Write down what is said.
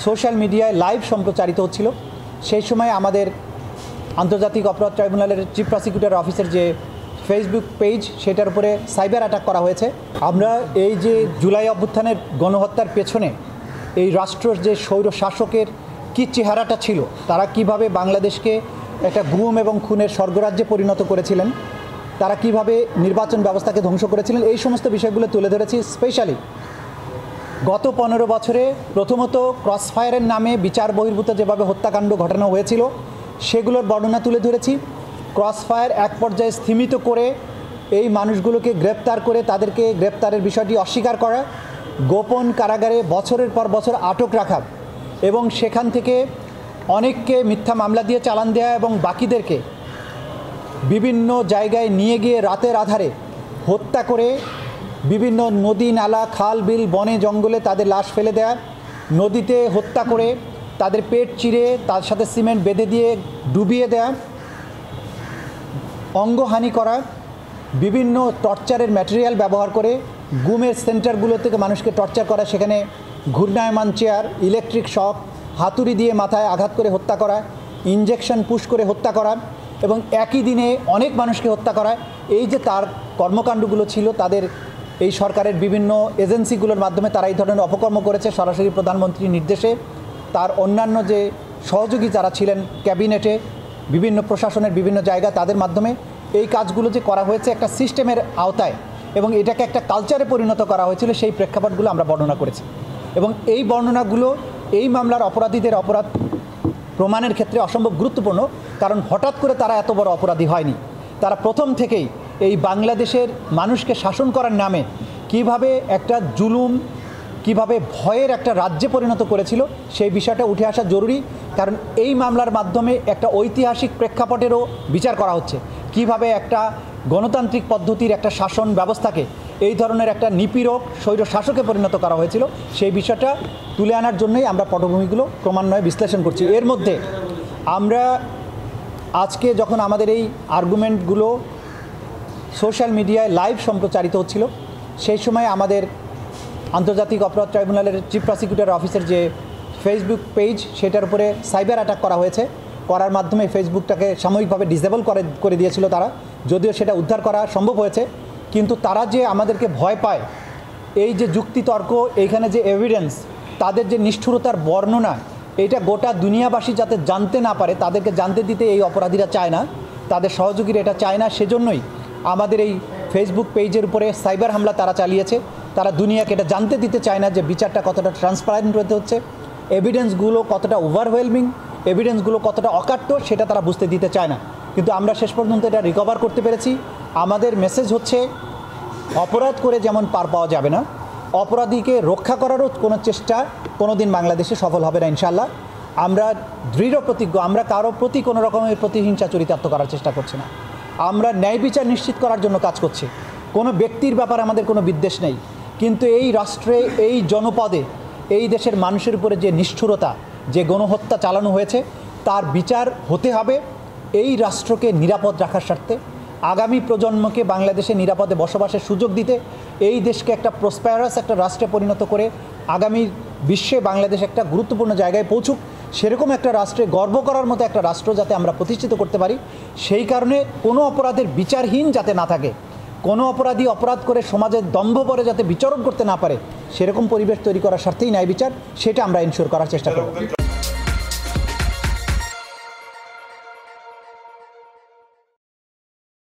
Social মিডিয়ায় live সম্প্রচারিত হচ্ছিল। সেই সময় আমাদের আন্তর্জাতিক অপরাধ ট্রাইব্যুনালের চিফ প্রসিকিউটর অফিসের যে ফেসবুক পেজ সেটার উপরে সাইবার অ্যাটাক করা হয়েছে। আমরা এই যে জুলাই অভ্যুত্থানের গণহত্যার পেছনে এই রাষ্ট্রের যে স্বৈর শাসকের কী চেহারাটা ছিল, তারা কিভাবে বাংলাদেশকে একটা গুম এবং খুনের স্বর্গরাজ্যে পরিণত করেছিলেন, তারা কিভাবে নির্বাচন ব্যবস্থাকে ধ্বংস করেছিলেন, এই সমস্ত বিষয়গুলো তুলে ধরেছি। স্পেশালি গত 15 বছরে প্রথমত ক্রসফায়ারের নামে বিচার বহির্ভূত যেভাবে হত্যাকাণ্ড ঘটানো হয়েছিল সেগুলোর বর্ণনা তুলে ধরেছি। ক্রসফায়ার এক পর্যায়ে স্থিমিত করে এই মানুষগুলোকে গ্রেপ্তার করে তাদেরকে গ্রেপ্তারের বিষয়টি অস্বীকার করা, গোপন কারাগারে বছরের পর বছর আটক রাখা এবং সেখান থেকে অনেককে মিথ্যা মামলা দিয়ে চালান দেওয়া এবং বাকিদেরকে বিভিন্ন জায়গায় নিয়ে গিয়ে রাতের আধারে হত্যা করে বিভিন্ন নদী নালা খাল বিল বনে জঙ্গলে তাদের লাশ ফেলে দেয়া, নদীতে হত্যা করে তাদের পেট চিরে তার সাথে সিমেন্ট বেঁধে দিয়ে ডুবিয়ে দেয়া, অঙ্গহানি করা, বিভিন্ন টর্চারের ম্যাটেরিয়াল ব্যবহার করে গুমের সেন্টারগুলো থেকে মানুষকে টর্চার করা, সেখানে ঘূর্ণায়মান চেয়ার, ইলেকট্রিক শক, হাতুড়ি দিয়ে মাথায় আঘাত করে হত্যা করা, ইঞ্জেকশন পুশ করে হত্যা করা এবং একই দিনে অনেক মানুষকে হত্যা করা। এই যে তার কর্মকাণ্ডগুলো ছিল, তাদের এই সরকারের বিভিন্ন এজেন্সিগুলোর মাধ্যমে তারা এই ধরনের অপকর্ম করেছে। সরাসরি প্রধানমন্ত্রীর নির্দেশে তার অন্যান্য যে সহযোগী যারা ছিলেন ক্যাবিনেটে, বিভিন্ন প্রশাসনের বিভিন্ন জায়গা, তাদের মাধ্যমে এই কাজগুলো যে করা হয়েছে একটা সিস্টেমের আওতায় এবং এটাকে একটা কালচারে পরিণত করা হয়েছিল, সেই প্রেক্ষাপটগুলো আমরা বর্ণনা করেছি। এবং এই বর্ণনাগুলো এই মামলার অপরাধীদের অপরাধ প্রমাণের ক্ষেত্রে অসম্ভব গুরুত্বপূর্ণ, কারণ হঠাৎ করে তারা এত বড় অপরাধী হয়নি। তারা প্রথম থেকেই এই বাংলাদেশের মানুষকে শাসন করার নামে কিভাবে একটা জুলুম, কিভাবে ভয়ের একটা রাজ্যে পরিণত করেছিল সেই বিষয়টা উঠে আসা জরুরি। কারণ এই মামলার মাধ্যমে একটা ঐতিহাসিক প্রেক্ষাপটেরও বিচার করা হচ্ছে, কিভাবে একটা গণতান্ত্রিক পদ্ধতির একটা শাসন ব্যবস্থাকে এই ধরনের একটা নিপীড়ক স্বৈর শাসকে পরিণত করা হয়েছিল, সেই বিষয়টা তুলে আনার জন্যই আমরা পটভূমিগুলো ক্রমান্বয়ে বিশ্লেষণ করছি। এর মধ্যে আমরা আজকে যখন আমাদের এই আর্গুমেন্টগুলো সোশ্যাল মিডিয়ায় লাইভ সম্প্রচারিত হচ্ছিল, সেই সময় আমাদের আন্তর্জাতিক অপরাধ ট্রাইব্যুনালের চিফ প্রসিকিউটর অফিসের যে ফেসবুক পেজ সেটার উপরে সাইবার অ্যাটাক করা হয়েছে। করার মাধ্যমে ফেসবুকটাকে সাময়িকভাবে ডিসেবল করে দিয়েছিল তারা, যদিও সেটা উদ্ধার করা সম্ভব হয়েছে। কিন্তু তারা যে আমাদেরকে ভয় পায়, এই যে যুক্তিতর্ক, এইখানে যে এভিডেন্স, তাদের যে নিষ্ঠুরতার বর্ণনা, এটা গোটা দুনিয়াবাসী যাতে জানতে না পারে, তাদেরকে জানতে দিতে এই অপরাধীরা চায় না, তাদের সহযোগীরা এটা চায় না। সেজন্যই আমাদের এই ফেসবুক পেজের উপরে সাইবার হামলা তারা চালিয়েছে। তারা দুনিয়াকে এটা জানতে দিতে চায় না যে বিচারটা কতটা ট্রান্সপারেন্ট হতে হচ্ছে, এভিডেন্সগুলো কতটা ওভারওয়েলমিং, এভিডেন্সগুলো কতটা অকাট্য, সেটা তারা বুঝতে দিতে চায় না। কিন্তু আমরা শেষ পর্যন্ত এটা রিকভার করতে পেরেছি। আমাদের মেসেজ হচ্ছে, অপরাধ করে যেমন পার পাওয়া যাবে না, অপরাধীকে রক্ষা করারও কোনো চেষ্টা কোনো দিন বাংলাদেশে সফল হবে না ইনশাল্লাহ। আমরা দৃঢ় প্রতিজ্ঞ, আমরা কারো প্রতি কোনো রকমের প্রতিহিংসা চরিতার্থ করার চেষ্টা করছি না। আমরা ন্যায় বিচার নিশ্চিত করার জন্য কাজ করছি। কোনো ব্যক্তির ব্যাপারে আমাদের কোনো বিদ্বেষ নেই, কিন্তু এই রাষ্ট্রে, এই জনপদে, এই দেশের মানুষের উপরে যে নিষ্ঠুরতা, যে গণহত্যা চালানো হয়েছে, তার বিচার হতে হবে। এই রাষ্ট্রকে নিরাপদ রাখার স্বার্থে, আগামী প্রজন্মকে বাংলাদেশে নিরাপদে বসবাসের সুযোগ দিতে, এই দেশকে একটা প্রসপারাস একটা রাষ্ট্রে পরিণত করে আগামী বিশ্বে বাংলাদেশ একটা গুরুত্বপূর্ণ জায়গায় পৌঁছুক, সেরকম একটা রাষ্ট্রে গর্ব করার মতো একটা রাষ্ট্র যাতে আমরা প্রতিষ্ঠিত করতে পারি, সেই কারণে কোনো অপরাধের বিচারহীন যাতে না থাকে, কোনো অপরাধী অপরাধ করে সমাজের দম্ভ পরে যাতে বিচরণ করতে না পারে, সেরকম পরিবেশ তৈরি করার স্বার্থেই ন্যায় বিচার, সেটা আমরা এনশিওর করার চেষ্টা করব।